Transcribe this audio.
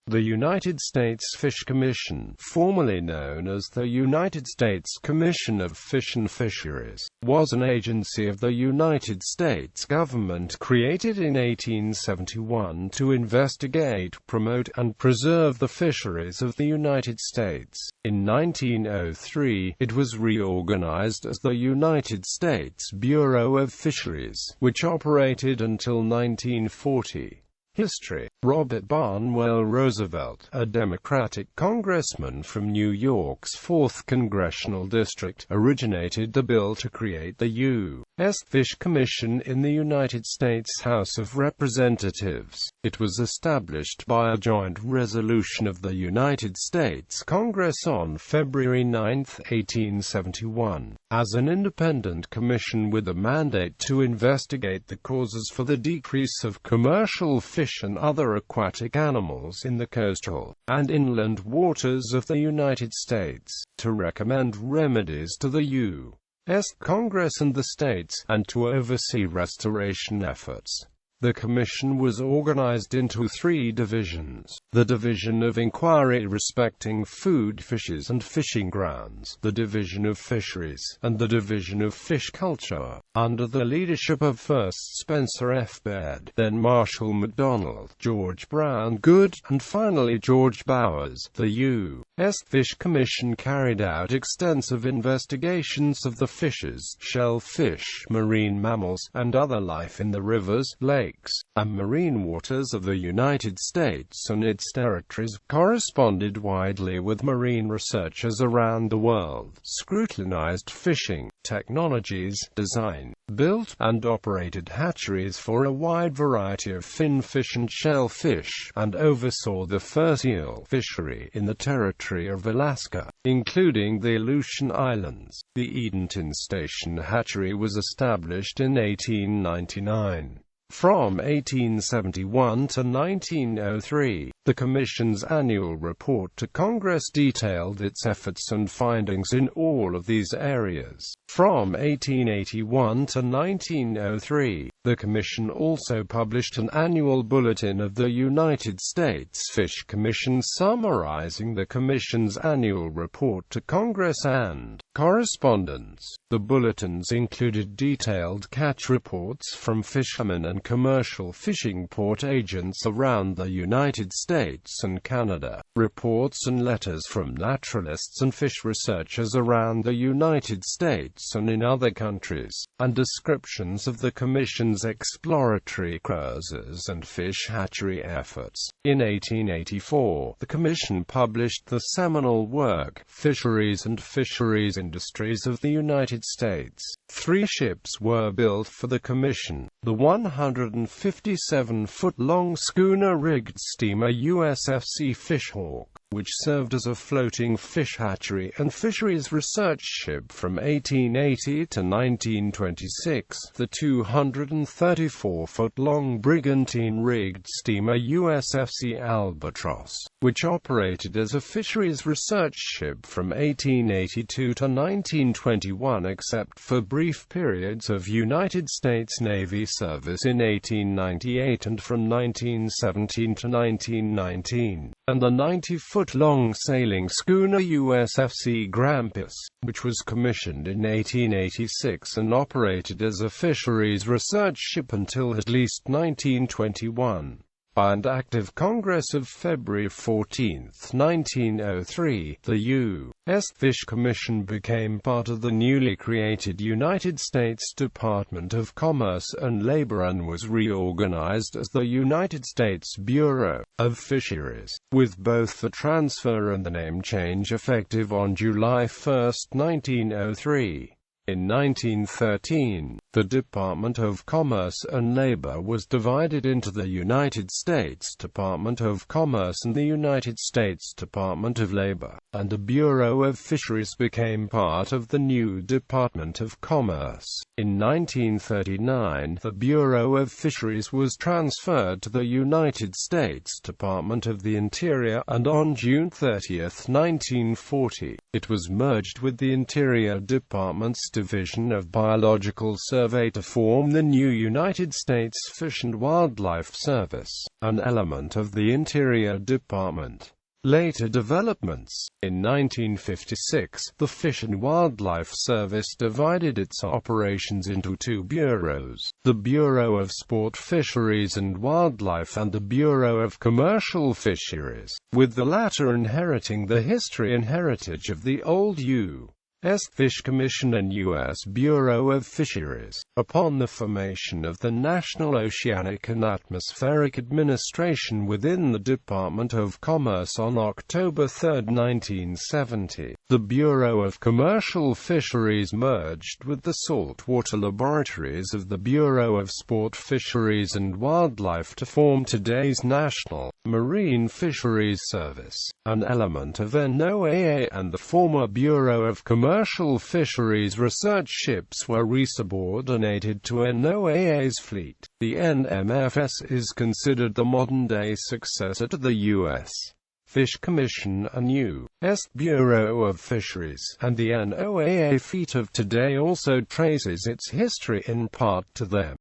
The United States Fish Commission, formerly known as the United States Commission of Fish and Fisheries, was an agency of the United States government created in 1871 to investigate, promote, and preserve the fisheries of the United States. In 1903, it was reorganized as the United States Bureau of Fisheries, which operated until 1940. History. Robert Barnwell Roosevelt, a Democratic congressman from New York's 4th Congressional District, originated the bill to create the U.S. Fish Commission in the United States House of Representatives. It was established by a joint resolution of the United States Congress on February 9, 1871, as an independent commission with a mandate to investigate the causes for the decrease of commercial fish and other aquatic animals in the coastal and inland waters of the United States, to recommend remedies to the U.S. Congress and the states, and to oversee restoration efforts. The Commission was organized into 3 divisions: the Division of Inquiry respecting food fishes and fishing grounds, the Division of Fisheries, and the Division of Fish Culture, under the leadership of first Spencer F. Baird, then Marshall McDonald, George Brown Good, and finally George Bowers. The U.S. Fish Commission carried out extensive investigations of the fishes, shellfish, marine mammals, and other life in the rivers, lakes, and marine waters of the United States and its territories, corresponded widely with marine researchers around the world, scrutinized fishing technologies, designed, built, and operated hatcheries for a wide variety of finfish and shellfish, and oversaw the first eel fishery in the territory of Alaska, including the Aleutian Islands. The Edenton Station hatchery was established in 1899. From 1871 to 1903, the Commission's annual report to Congress detailed its efforts and findings in all of these areas. From 1881 to 1903, the Commission also published an annual bulletin of the United States Fish Commission summarizing the Commission's annual report to Congress and correspondence. The bulletins included detailed catch reports from fishermen and commercial fishing port agents around the United States and Canada, reports and letters from naturalists and fish researchers around the United States and in other countries, and descriptions of the Commission's exploratory cruises and fish hatchery efforts. In 1884, the Commission published the seminal work, Fisheries and Fisheries Industries of the United States. 3 ships were built for the Commission: the 157-foot-long schooner-rigged steamer USFC Fishhawk, which served as a floating fish hatchery and fisheries research ship from 1880 to 1926, the 234-foot-long brigantine-rigged steamer USFC Albatross, which operated as a fisheries research ship from 1882 to 1921 except for brief periods of United States Navy service in 1898 and from 1917 to 1919, and the 90-foot-long sailing schooner USFC Grampus, which was commissioned in 1886 and operated as a fisheries research ship until at least 1921. And Act of Congress of February 14, 1903, the U.S. Fish Commission became part of the newly created United States Department of Commerce and Labor and was reorganized as the United States Bureau of Fisheries, with both the transfer and the name change effective on July 1, 1903. In 1913, the Department of Commerce and Labor was divided into the United States Department of Commerce and the United States Department of Labor, and the Bureau of Fisheries became part of the new Department of Commerce. In 1939, the Bureau of Fisheries was transferred to the United States Department of the Interior, and on June 30, 1940, it was merged with the Interior Department's Division of Biological Survey to form the new United States Fish and Wildlife Service, an element of the Interior Department. Later developments. In 1956, the Fish and Wildlife Service divided its operations into two bureaus, the Bureau of Sport Fisheries and Wildlife and the Bureau of Commercial Fisheries, with the latter inheriting the history and heritage of the old U.S. Fish Commission and U.S. Bureau of Fisheries. Upon the formation of the National Oceanic and Atmospheric Administration within the Department of Commerce on October 3, 1970, the Bureau of Commercial Fisheries merged with the saltwater laboratories of the Bureau of Sport Fisheries and Wildlife to form today's National Marine Fisheries Service, an element of NOAA, and the former Bureau of Commercial Fisheries research ships were resubordinated to NOAA's fleet. The NMFS is considered the modern-day successor to the U.S. Fish Commission and U.S. Bureau of Fisheries, and the NOAA fleet of today also traces its history in part to them.